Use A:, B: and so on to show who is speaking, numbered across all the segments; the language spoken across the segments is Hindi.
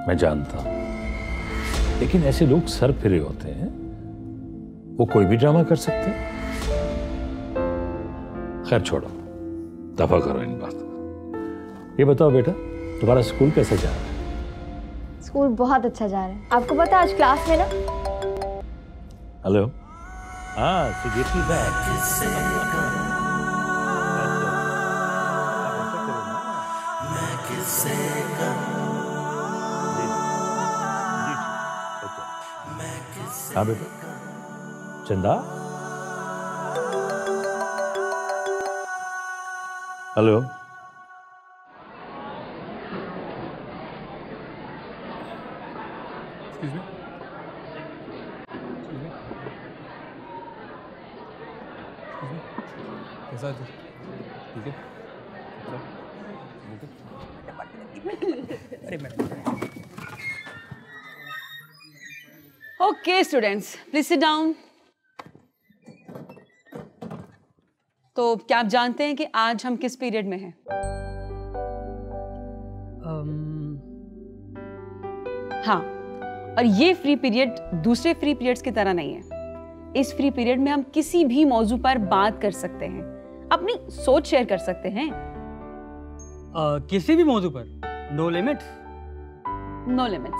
A: मैं जानता हूं, लेकिन ऐसे लोग सर फिरे होते हैं, वो कोई भी ड्रामा कर सकते हैं। खैर छोड़ो, दफा करो इन बातों को। ये बताओ बेटा, तुम्हारा स्कूल कैसा जा रहा है?
B: स्कूल बहुत अच्छा जा रहा है। आपको पता है आज क्लास में ना।
A: हेलो, हाँ सुजीती बैग। हाँ बेटा, चंदा। हेलो,
C: एक्सक्यूज मी, कैसा है तू? ठीक है?
D: Okay students, please sit down. तो क्या आप जानते हैं कि आज हम किस पीरियड में हैं? हाँ, और ये फ्री पीरियड दूसरे फ्री पीरियड्स की तरह नहीं है। इस फ्री पीरियड में हम किसी भी मौजू पर बात कर सकते हैं, अपनी सोच शेयर कर सकते हैं।
E: किसी भी मौजू पर? No limits?
D: No limits.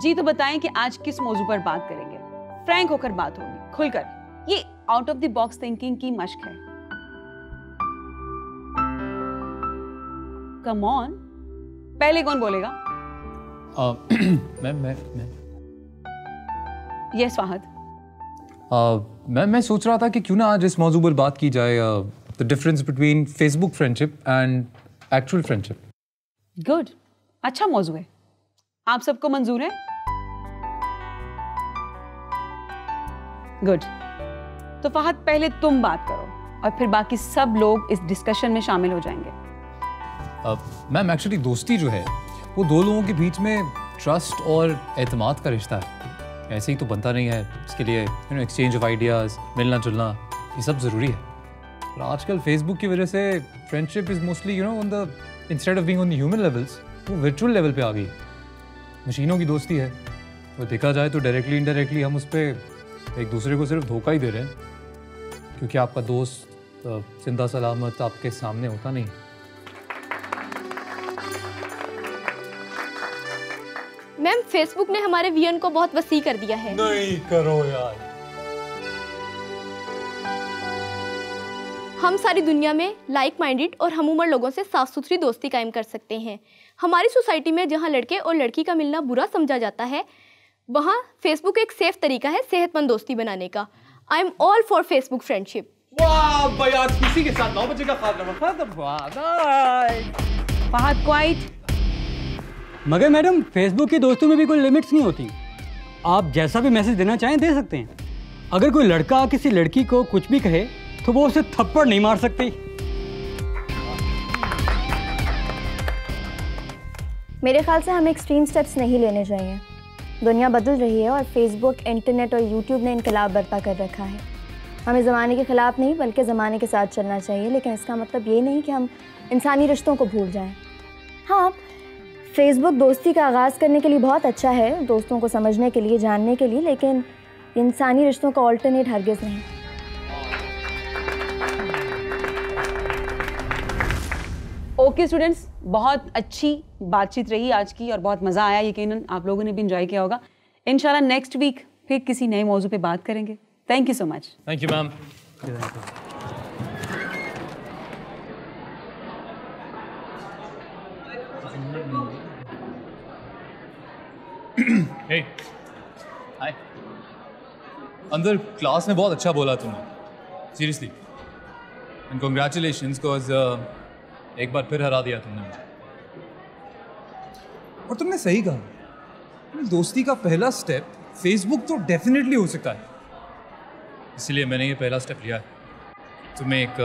D: जी तो बताएं कि आज किस मौजू पर बात करेंगे। फ्रैंक होकर बात होगी, खुलकर। ये out of the box thinking की मश्क है। कम ऑन, पहले कौन बोलेगा?
C: मैं
D: यस फाहद।
C: मैं सोच रहा था कि क्यों ना आज इस मौजू पर बात की जाए, the difference between Facebook friendship and actual friendship.
D: Good, अच्छा मौजू है। आप सबको मंजूर है? गुड। तो फहद पहले तुम बात करो और फिर बाकी सब लोग इस डिस्कशन में शामिल हो जाएंगे।
C: मैम एक्चुअली दोस्ती जो है वो दो लोगों के बीच में ट्रस्ट और एतमाद का रिश्ता है। ऐसे ही तो बनता नहीं है। इसके लिए एक्सचेंज ऑफ आइडियाज़, मिलना जुलना, ये सब ज़रूरी है। और आजकल फेसबुक की वजह से friendship is mostly on the instead of being on the human levels, वो वर्चुअल लेवल पे आ गई। मशीनों की दोस्ती है। तो देखा जाए तो डायरेक्टली इनडायरेक्टली हम उस पर एक दूसरे को सिर्फ धोखा ही दे रहे हैं, क्योंकि आपका दोस्त जिंदा सलामत आपके सामने होता नहीं।
B: मैम, फेसबुक ने हमारे विजन को बहुत वसी कर दिया है।
C: नहीं करो यार।
B: हम सारी दुनिया में लाइक माइंडेड और हम उम्र लोगों से साफ सुथरी दोस्ती कायम कर सकते हैं। हमारी सोसाइटी में जहां लड़के और लड़की का मिलना बुरा समझा जाता है, वहां फेसबुक एक सेफ तरीका है सेहतमंद दोस्ती बनाने का। I am all for Facebook friendship.
E: वाह भाई, आज किसी के साथ 9 बजे का
D: फहद क्वाइट।
E: मगर मैडम, फेसबुक की दोस्तों में भी कोई लिमिट्स नहीं होती। आप जैसा भी मैसेज देना चाहें दे सकते हैं। अगर कोई लड़का किसी लड़की को कुछ भी कहे तो वो उसे थप्पड़ नहीं मार सकती।
B: मेरे ख्याल से हमें एक्सट्रीम स्टेप्स नहीं लेने चाहिए। दुनिया बदल रही है और फेसबुक, इंटरनेट और यूट्यूब ने इनकलाब बर्पा कर रखा है। हमें ज़माने के ख़िलाफ़ नहीं बल्कि ज़माने के साथ चलना चाहिए, लेकिन इसका मतलब ये नहीं कि हम इंसानी रिश्तों को भूल जाएं। हाँ, फेसबुक दोस्ती का आगाज़ करने के लिए बहुत अच्छा है, दोस्तों को समझने के लिए, जानने के लिए, लेकिन इंसानी रिश्तों का ऑल्टरनेट हरगिज़ नहीं।
D: ओके स्टूडेंट्स, बहुत अच्छी बातचीत रही आज की और बहुत मज़ा आया। यकीनन आप लोगों ने भी एंजॉय किया होगा। इंशाल्लाह नेक्स्ट वीक फिर किसी नए मौजू पे बात करेंगे। Thank you so much.
C: Thank you ma'am. Hey, हाय। अंदर क्लास में बहुत अच्छा बोला तुमने, सीरियसली, एंड कॉन्ग्रेचुलेशंस, बिकॉज एक बार फिर हरा दिया तुमने मुझे। और तुमने सही कहा, दोस्ती का पहला स्टेप फेसबुक तो डेफिनेटली हो सकता है, इसलिए मैंने ये पहला स्टेप लिया है। तुम्हें एक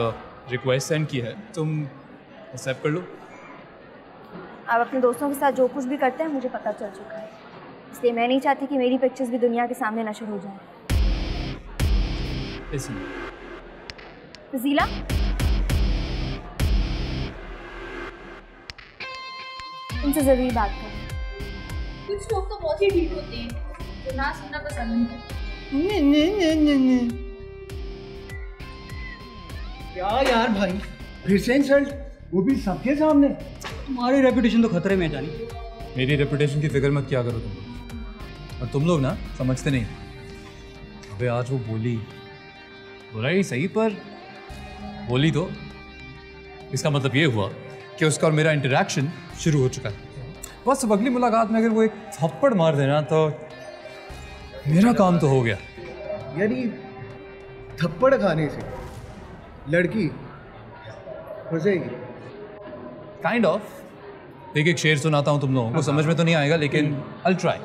C: रिक्वेस्ट सेंड की है, तुम एक्सेप्ट कर लो।
B: आप अपने दोस्तों के साथ जो कुछ भी करते हैं मुझे पता चल चुका है, इसलिए मैं नहीं चाहती कि मेरी पिक्चर्स भी दुनिया के सामने नशर हो जाएं। फजीला, तुमसे ज़रूरी बात करूँ।
F: कुछ लोग तो बहुत ही ढीठ होते हैं जो ना सुनना पसंद नहीं करते।
G: क्या यार भाई, फिर से इंसल्ट, वो भी सबके सामने।
E: तुम्हारी रेपुटेशन तो खतरे में है जानी।
C: मेरी रेपुटेशन की फिक्र मत क्या करो तुम लोग, और तुम लोग ना समझते नहीं। अबे आज वो बोली, बोला ही सही पर बोली तो, इसका मतलब ये हुआ कि उसका और मेरा इंटरेक्शन शुरू हो चुका है। बस अब अगली मुलाकात में अगर वो एक थप्पड़ मार देना तो मेरा काम तो हो गया।
G: यानी थप्पड़ खाने से लड़की फंसेगी?
C: Kind of. एक शेर सुनाता हूँ तुम लोगों को, समझ में तो नहीं आएगा लेकिन I'll try।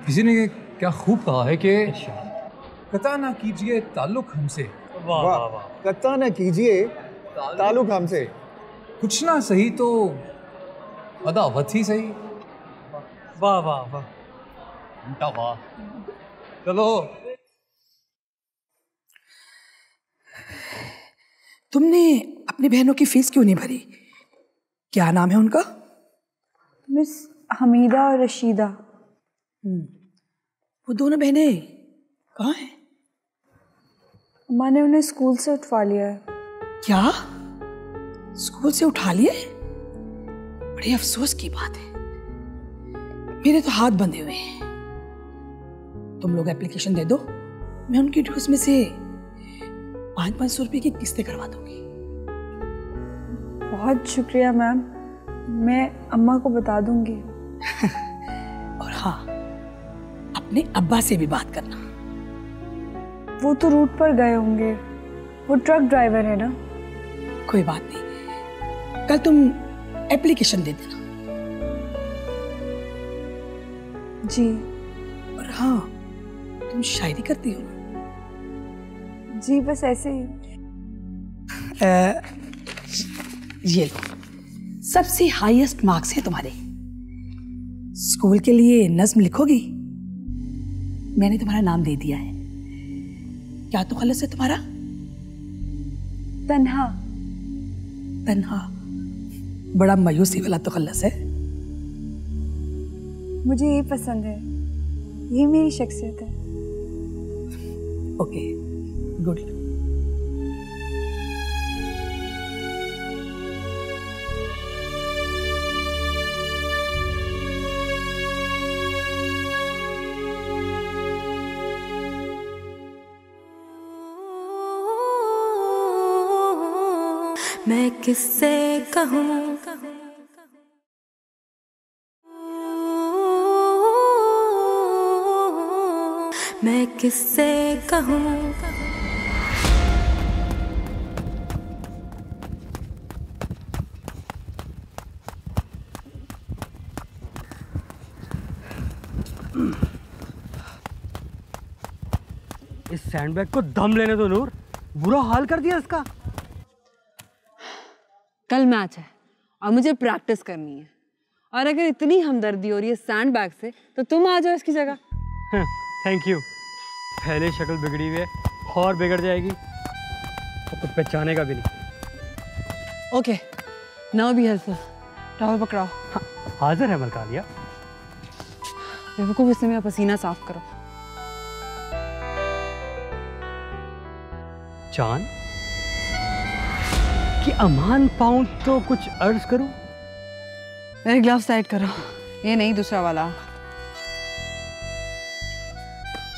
C: किसी ने क्या खूब कहा है कि कता ना कीजिए ताल्लुक हमसे,
G: वाह वाह वाह, कत्ता न कीजिए ताल्लुक हमसे,
C: कुछ ना सही तो अदावत ही सही।
E: वाह वाह वाह,
C: घंटा वाह। चलो
H: तुमने अपनी बहनों की फीस क्यों नहीं भरी? क्या नाम है उनका?
B: मिस हमीदा और रशीदा।
H: वो दोनों बहनें कहाँ हैं?
B: मैंने उन्हें स्कूल से उठवा लिया है।
H: क्या? स्कूल से उठा लिए? बड़े अफसोस की बात है, मेरे तो हाथ बंधे हुए हैं। तुम लोग एप्लीकेशन दे दो, मैं उनकी ड्यूज में से 500-500 रुपए की किस्तें करवा दूंगी।
B: बहुत शुक्रिया मैम, मैं अम्मा को बता दूंगी।
H: और हाँ, अपने अब्बा से भी बात करना।
B: वो तो रूट पर गए होंगे, वो ट्रक ड्राइवर है ना।
H: कोई बात नहीं, कल तुम एप्लीकेशन दे देना।
B: जी।
H: और हाँ, तुम शायरी करती हो ना?
B: जी बस ऐसे ही।
H: ये लो, सबसे हाईएस्ट मार्क्स हैं तुम्हारे। स्कूल के लिए नज्म लिखोगी? मैंने तुम्हारा नाम दे दिया है। क्या तो खलस है तुम्हारा?
B: तन्हा।
H: तन्हा, बड़ा मायूसी वाला तो खलस है।
B: मुझे ये पसंद है, ये मेरी शख्सियत है।
H: Okay, good.
I: मैं किससे कहूँ मैं किससे कहूँ
E: इस सैंडबैग को दम लेने दो नूर, बुरा हाल कर दिया इसका।
D: कल मैच है और मुझे प्रैक्टिस करनी है, और अगर इतनी हमदर्दी हो रही है सैंडबैग से तो तुम आ जाओ इसकी जगह।
E: Thank you. पहले शक्ल बिगड़ी हुई है और बिगड़ जाएगी, तो कुछ पहचानेगा भी नहीं।
D: Okay, now be helpful. Towel पकड़ाओ।
E: हाजिर है मलकालिया।
D: बेवकूफ, इससे मेरा पसीना साफ करो।
E: चांद कि अमान पाऊं तो कुछ अर्ज करूं?
D: मेरे ग्लव्स टाइट करो, ये नहीं दूसरा वाला।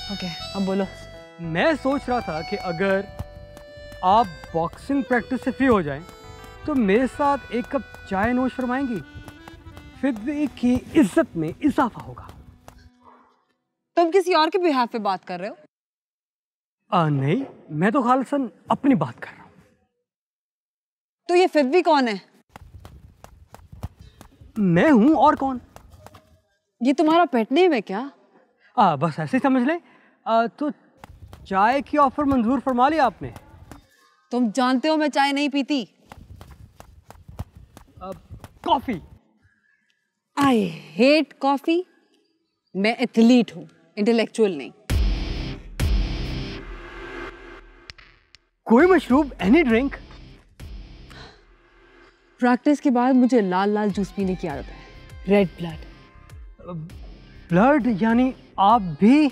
D: ओके, अब बोलो।
E: मैं सोच रहा था कि अगर आप बॉक्सिंग प्रैक्टिस से फ्री हो जाएं तो मेरे साथ एक कप चाय नोश फरमाएंगी, फिर की इज्जत में इजाफा होगा।
D: तुम किसी और के बिहाफ पे बात कर रहे हो?
E: नहीं, मैं तो खालिसन अपनी बात कर रहा हूँ।
D: तो ये फिर भी कौन है?
E: मैं हूं, और कौन?
D: ये तुम्हारा पेट नेम है क्या?
E: बस ऐसे ही समझ ले। तो चाय की ऑफर मंजूर फरमा लिया आपने?
D: तुम जानते हो मैं चाय नहीं पीती।
E: कॉफी।
D: I hate coffee. मैं एथलीट हूँ, इंटेलेक्चुअल नहीं।
E: कोई मशरूब, एनी ड्रिंक।
D: प्रैक्टिस के बाद मुझे लाल लाल जूस पीने की आदत है, रेड ब्लड।
E: ब्लड यानी आप भी?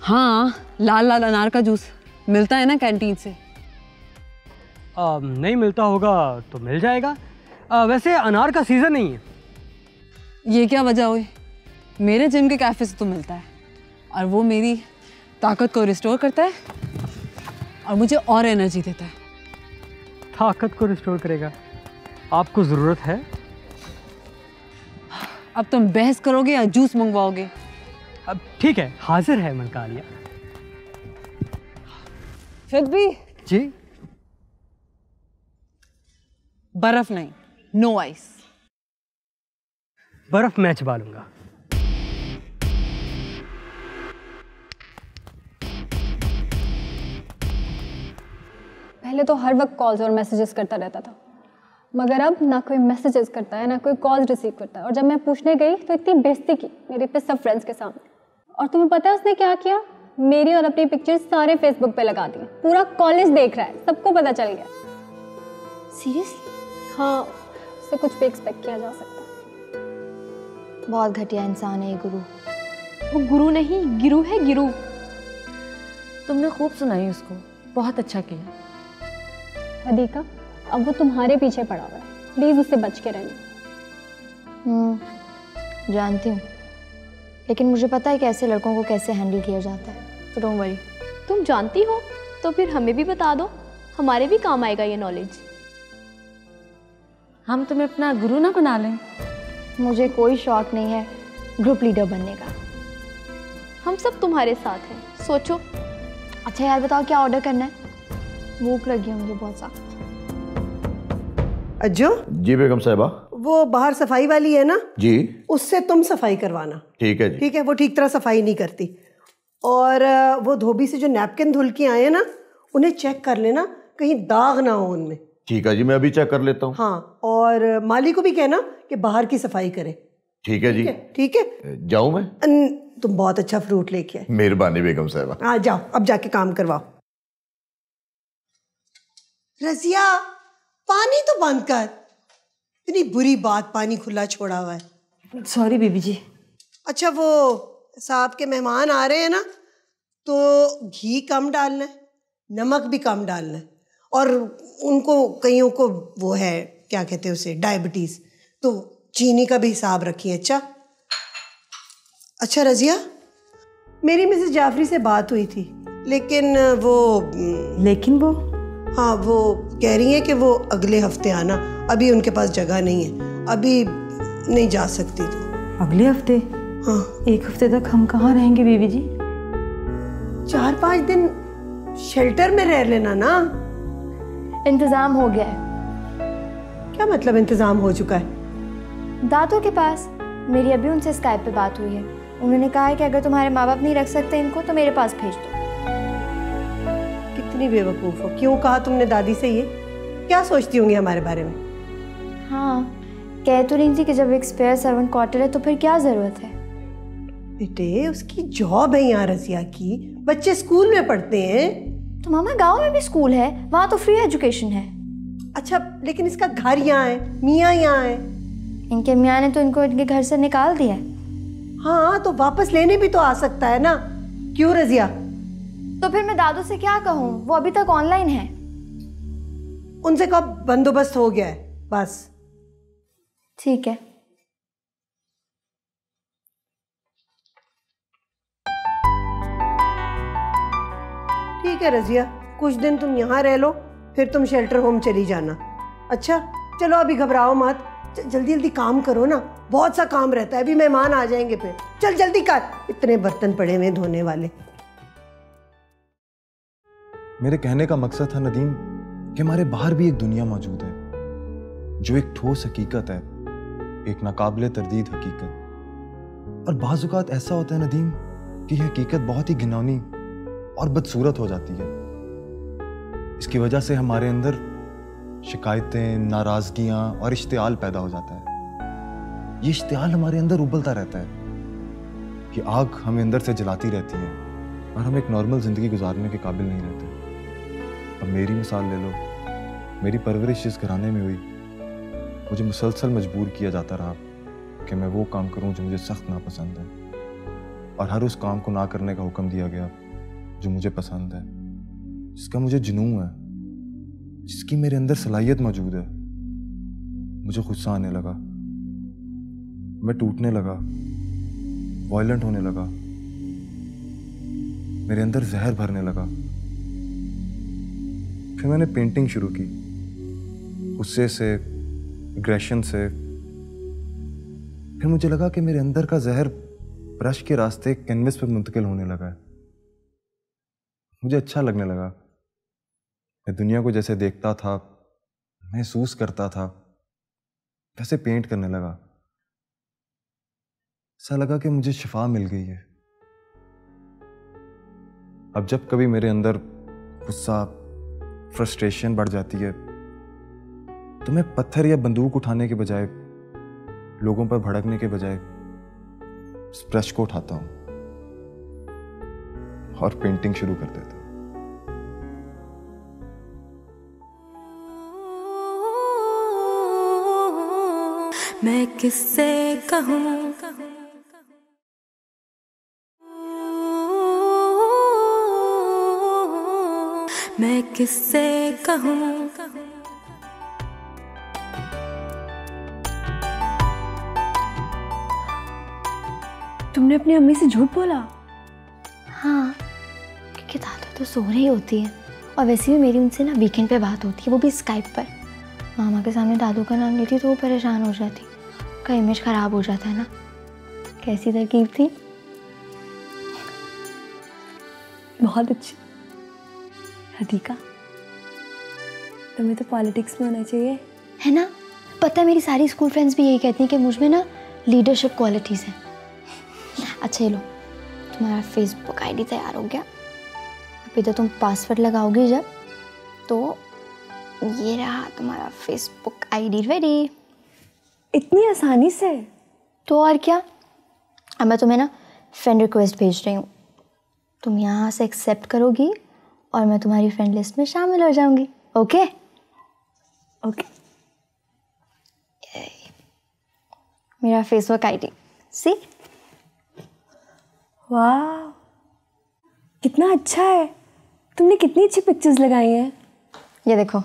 D: हाँ, लाल लाल अनार का जूस मिलता है ना कैंटीन से।
E: नहीं मिलता होगा तो मिल जाएगा। वैसे अनार का सीज़न नहीं है।
D: ये क्या वजह हुई? मेरे जिम के कैफे से तो मिलता है और वो मेरी ताकत को रिस्टोर करता है और मुझे और एनर्जी देता है।
E: ताकत को रिस्टोर करेगा? आपको ज़रूरत है?
D: अब तुम बहस करोगे या जूस मंगवाओगे?
E: अब ठीक है, हाजिर है मनकालिया।
D: फिर भी
E: जी?
D: बर्फ नहीं, नो आइस।
E: बर्फ मैं चबा लूंगा।
J: पहले तो हर वक्त कॉल्स और मैसेजेस करता रहता था, मगर अब ना कोई मैसेजेस करता है ना कोई कॉल्स रिसीव करता है। और जब मैं पूछने गई तो इतनी बेइज्जती की मेरे पे सब फ्रेंड्स के सामने। और तुम्हें पता है उसने क्या किया? मेरी और अपनी पिक्चर्स सारे फेसबुक पे लगा दी। पूरा कॉलेज देख रहा है, सबको पता चल गया।
B: सीरियसली?
J: हाँ, उससे कुछ भी एक्सपेक्ट किया जा सकता।
B: बहुत घटिया इंसान है ये गुरु।
J: वो गुरु नहीं, गिरू है, गिरू।
K: तुमने खूब सुनाई उसको, बहुत अच्छा किया।
J: अधिका, अब वो तुम्हारे पीछे पड़ा हुआ है, प्लीज उससे बच के रहना।
B: जानती हूँ, लेकिन मुझे पता है कि ऐसे लड़कों को कैसे हैंडल किया जाता है, तो डोंट वरी।
J: तुम जानती हो तो फिर हमें भी बता दो, हमारे भी काम आएगा ये नॉलेज।
K: हम तुम्हें अपना गुरु ना बना लें?
B: मुझे कोई शौक नहीं है ग्रुप लीडर बनने का।
J: हम सब तुम्हारे साथ हैं, सोचो।
B: अच्छा यार बताओ क्या ऑर्डर करना है? भूख लगी है मुझे बहुत सख्त।
L: अज्जो?
M: जी बेगम साहिबा।
L: वो बाहर सफाई वाली है ना
M: जी,
L: उससे तुम सफाई करवाना।
M: ठीक है जी।
L: ठीक है, वो ठीक तरह सफाई नहीं करती। और वो धोबी से जो नैपकिन धुल के आए ना, उन्हें चेक कर लेना कहीं दाग ना हो उनमें।
M: ठीक है जी, मैं अभी चेक कर लेता हूँ।
L: हाँ, और माली को भी कहना कि बाहर की सफाई करे।
M: ठीक है जी।
L: ठीक है,
M: जाऊँ मैं?
L: तुम बहुत अच्छा फ्रूट लेके आए।
M: मेहरबानी बेगम साहिबा।
L: हाँ जाओ, अब जाके काम करवाओ। रजिया, पानी तो बंद कर। इतनी बुरी बात, पानी खुला छोड़ा हुआ है।
K: सॉरी बीबी जी।
L: अच्छा, वो साहब के मेहमान आ रहे हैं ना, तो घी कम डालना है, नमक भी कम डालना है। और उनको कईयों को वो है, क्या कहते हैं उसे, डायबिटीज़, तो चीनी का भी हिसाब रखिए। अच्छा रजिया, मेरी मिसेस जाफरी से बात हुई थी, लेकिन वो हाँ, वो कह रही हैं कि वो अगले हफ्ते आना। अभी उनके पास जगह नहीं है, अभी नहीं जा सकती। तो
K: अगले हफ्ते?
L: हाँ।
K: 1 हफ्ते तक हम कहाँ रहेंगे बीबी जी?
L: 4-5 दिन शेल्टर में रह लेना ना।
B: इंतजाम हो गया है।
L: क्या मतलब इंतजाम हो चुका है?
B: दादू के पास। मेरी अभी उनसे स्काइप पे बात हुई है। उन्होंने कहा है कि अगर तुम्हारे माँ बाप नहीं रख सकते इनको तो मेरे पास भेज दो।
L: कितनी बेवकूफ़ हो, क्यों कहा तुमने दादी से ये? क्या सोचती होंगी हमारे बारे में?
B: हाँ, कह तो रही थी कि जब एक स्पेयर सर्वेंट क्वार्टर है तो फिर क्या ज़रूरत है?
L: बेटे, उसकी जॉब है यहाँ रजिया की, बच्चे स्कूल में पढ़ते हैं।
B: तो मामा गांव में भी स्कूल है, वहाँ तो फ्री एजुकेशन है।
L: अच्छा, लेकिन इसका घर यहाँ है, मियाँ यहाँ है।
B: इनके मियाँ ने तो इनको इनके घर से निकाल दिया है।
L: हाँ, तो वापस लेने भी तो आ सकता है ना। क्यों रजिया?
B: तो फिर मैं दादू से क्या कहूँ, वो अभी तक ऑनलाइन है।
L: उनसे कब बंदोबस्त हो गया है, बस।
B: ठीक है।
L: ठीक है रजिया, कुछ दिन तुम यहाँ रह लो, फिर तुम शेल्टर होम चली जाना। अच्छा चलो, अभी घबराओ मत, जल्दी जल्दी काम करो ना, बहुत सा काम रहता है, अभी मेहमान आ जाएंगे फिर। चल जल्दी कर, इतने बर्तन पड़े हुए धोने वाले।
N: मेरे कहने का मकसद था नदीम कि हमारे बाहर भी एक दुनिया मौजूद है जो एक ठोस हकीकत है, एक नाकाबिले तरदीद हकीकत। और बाज़ औक़ात ऐसा होता है नदीम कि यह हकीकत बहुत ही घिनौनी और बदसूरत हो जाती है। इसकी वजह से हमारे अंदर शिकायतें, नाराज़गियाँ और इश्तियाल पैदा हो जाता है। ये इश्तियाल हमारे अंदर उबलता रहता है, ये आग हमें अंदर से जलाती रहती है और हम एक नॉर्मल ज़िंदगी गुजारने के काबिल नहीं रहते। अब मेरी मिसाल ले लो, मेरी परवरिश जिस घराने में हुई, मुझे मुसलसल मजबूर किया जाता रहा कि मैं वो काम करूं जो मुझे सख्त नापसंद है, और हर उस काम को ना करने का हुक्म दिया गया जो मुझे पसंद है, जिसका मुझे जुनून है, जिसकी मेरे अंदर सलाहियत मौजूद है। मुझे गुस्सा आने लगा, मैं टूटने लगा, वायलेंट होने लगा, मेरे अंदर जहर भरने लगा। फिर मैंने पेंटिंग शुरू की, गुस्से से, एग्रेशन से। फिर मुझे लगा कि मेरे अंदर का जहर ब्रश के रास्ते कैनवस पर मुंतकिल होने लगा है। मुझे अच्छा लगने लगा। मैं दुनिया को जैसे देखता था, महसूस करता था, वैसे पेंट करने लगा। ऐसा लगा कि मुझे शिफा मिल गई है। अब जब कभी मेरे अंदर गुस्सा, फ्रस्ट्रेशन बढ़ जाती है, तो मैं पत्थर या बंदूक उठाने के बजाय, लोगों पर भड़कने के बजाय इस ब्रश को उठाता हूं और पेंटिंग शुरू कर देता हूं।
I: मैं किससे कहूँ, मैं किससे कहूँ।
B: तुमने अपनी अम्मी से झूठ बोला? हाँ, क्योंकि दादू तो सो रही होती है, और वैसे भी मेरी उनसे ना वीकेंड पे बात होती है, वो भी स्काइप पर। मामा के सामने दादू का नाम लेती तो वो परेशान हो जाती, उसका इमेज खराब हो जाता है ना। कैसी तरकीब थी?
J: बहुत अच्छी। राधिका, तुम्हें तो पॉलिटिक्स में होना चाहिए,
B: है ना? पता है, मेरी सारी स्कूल फ्रेंड्स भी यही कहती हैं कि मुझ में ना लीडरशिप क्वालिटीज़ हैं। अच्छा, ये लो, तुम्हारा फेसबुक आईडी तैयार हो गया। अभी तो तुम पासवर्ड लगाओगी जब, तो ये रहा तुम्हारा फेसबुक आईडी रेडी।
J: इतनी आसानी से?
B: तो और क्या। अब मैं तुम्हें ना फ्रेंड रिक्वेस्ट भेज रही हूँ, तुम यहाँ से एक्सेप्ट करोगी और मैं तुम्हारी फ्रेंड लिस्ट में शामिल हो जाऊंगी। ओके?
J: ओके।
B: मेरा फेसबुक आईडी, सी?
J: वाह, कितना अच्छा है। तुमने कितनी अच्छी पिक्चर्स लगाई हैं।
B: ये देखो,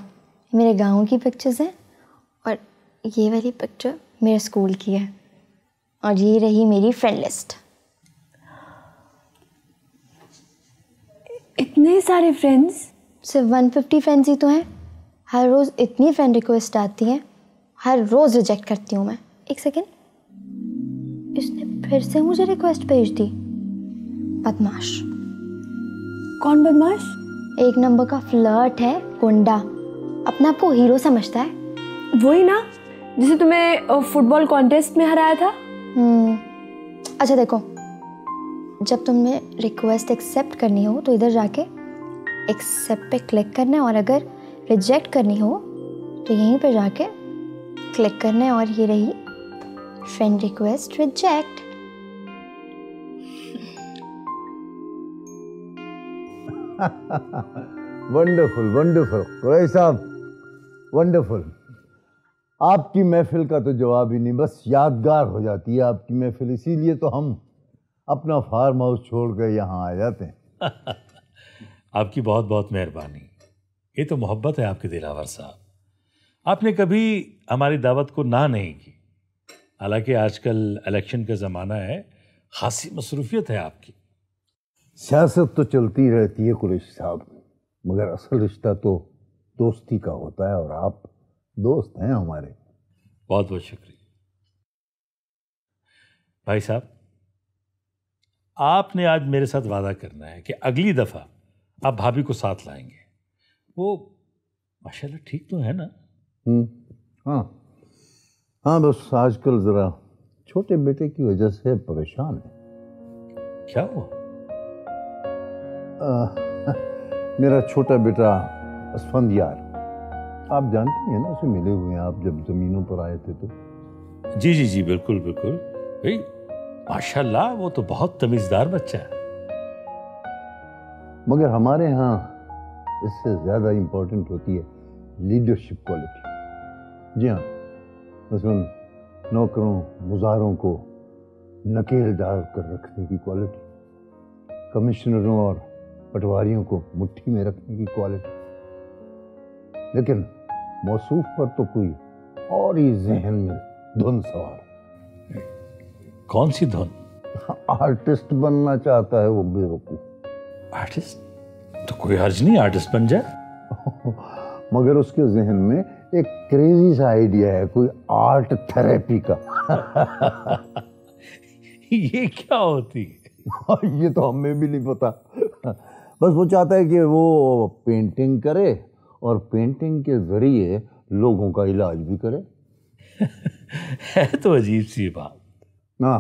B: मेरे गांव की पिक्चर्स हैं, और ये वाली पिक्चर मेरे स्कूल की है, और ये रही मेरी फ्रेंड लिस्ट।
J: इतने सारे फ्रेंड्स?
B: सिर्फ 150 फ्रेंड्स ही तो हैं। हर रोज़ इतनी फ्रेंड रिक्वेस्ट आती हैं, हर रोज़ रिजेक्ट करती हूँ मैं। एक सेकेंड, इसने फिर से मुझे रिक्वेस्ट भेज दी। बदमाश।
J: कौन बदमाश?
B: एक नंबर का फ्लर्ट है, गुंडा, अपने आप को हीरो समझता है।
J: वही ना जिसे तुम्हें फुटबॉल कॉन्टेस्ट में हराया था।
B: अच्छा देखो, जब तुम्हें रिक्वेस्ट एक्सेप्ट करनी हो तो इधर जाके एक्सेप्ट पे क्लिक करना है, और अगर रिजेक्ट करनी हो तो यहीं पे जाके क्लिक करना है, और ये रही friend request reject.
O: Wonderful wonderful Qureshi साहब, वंडरफुल। आपकी महफिल का तो जवाब ही नहीं, बस यादगार हो जाती है आपकी महफिल। इसीलिए तो हम अपना फार्म हाउस छोड़ कर यहाँ आ जाते हैं।
A: आपकी बहुत बहुत मेहरबानी। ये तो मोहब्बत है आपके दिलावर साहब। आपने कभी हमारी दावत को ना नहीं की। हालांकि आजकल इलेक्शन का ज़माना है, खासी मसरूफियत है आपकी।
O: सियासत तो चलती रहती है कुरैशी साहब, मगर असल रिश्ता तो दोस्ती का होता है, और आप दोस्त हैं हमारे।
A: बहुत बहुत शुक्रिया भाई साहब। आपने आज मेरे साथ वादा करना है कि अगली दफ़ा आप भाभी को साथ लाएंगे। वो माशाल्लाह ठीक तो है ना?
O: हाँ हाँ, बस आजकल ज़रा छोटे बेटे की वजह से परेशान है।
A: क्या हुआ?
O: मेरा छोटा बेटा असफंदियार, आप जानती हैं ना, उसे मिले हुए हैं आप जब ज़मीनों पर आए थे तो।
A: जी जी जी, बिल्कुल बिल्कुल भाई, माशाल्लाह वो तो बहुत तमीज़दार बच्चा है।
O: मगर हमारे यहाँ इससे ज़्यादा इम्पोर्टेंट होती है लीडरशिप क्वालिटी। जी हाँ, मसलन नौकरों मुजारों को नकेल डाल कर रखने की क्वालिटी, कमिश्नरों और पटवारियों को मुट्ठी में रखने की क्वालिटी। लेकिन मौसूफ पर तो कोई और ही जहन में धुन सवार।
A: कौन सी धुन?
O: आर्टिस्ट बनना चाहता है वो बेवकूफ।
A: आर्टिस्ट? तो कोई हर्ज नहीं, आर्टिस्ट बन जाए।
O: मगर उसके जहन में एक क्रेजी सा आइडिया है, कोई आर्ट थेरेपी का।
A: ये क्या होती है?
O: ये तो हमें भी नहीं पता। बस वो चाहता है कि वो पेंटिंग करे और पेंटिंग के जरिए लोगों का इलाज भी करे।
A: है तो अजीब सी बात
O: ना।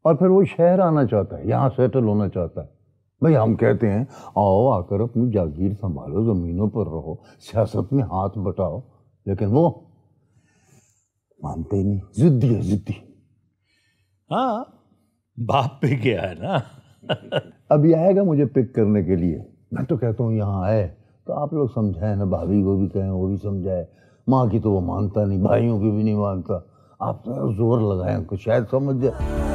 O: और फिर वो शहर आना चाहता है, यहाँ सेटल होना चाहता है। भाई हम कहते हैं आओ आकर अपनी जागीर संभालो, जमीनों पर रहो, सियासत में हाथ बटाओ, लेकिन वो मानते ही नहीं, जिद्दी है, जिद्दी।
A: हाँ, बाप पे गया है ना।
O: अभी आएगा मुझे पिक करने के लिए। मैं तो कहता हूँ यहाँ आए तो आप लोग समझाएं ना, भाभी को भी कहें, वो भी समझाए। माँ की तो वो मानता नहीं, भाइयों की भी नहीं मानता। आप तो जोर लगाएं उनको, शायद समझ जाए।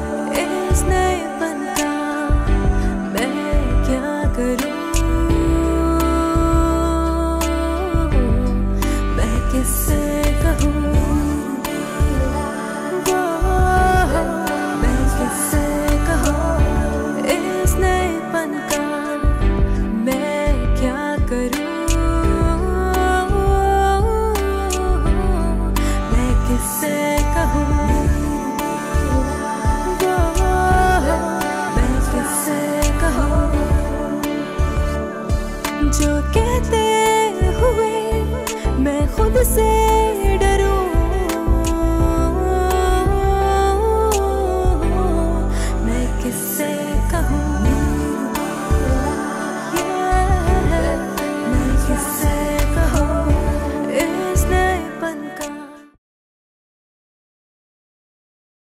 I: जो कहते हुए मैं खुद से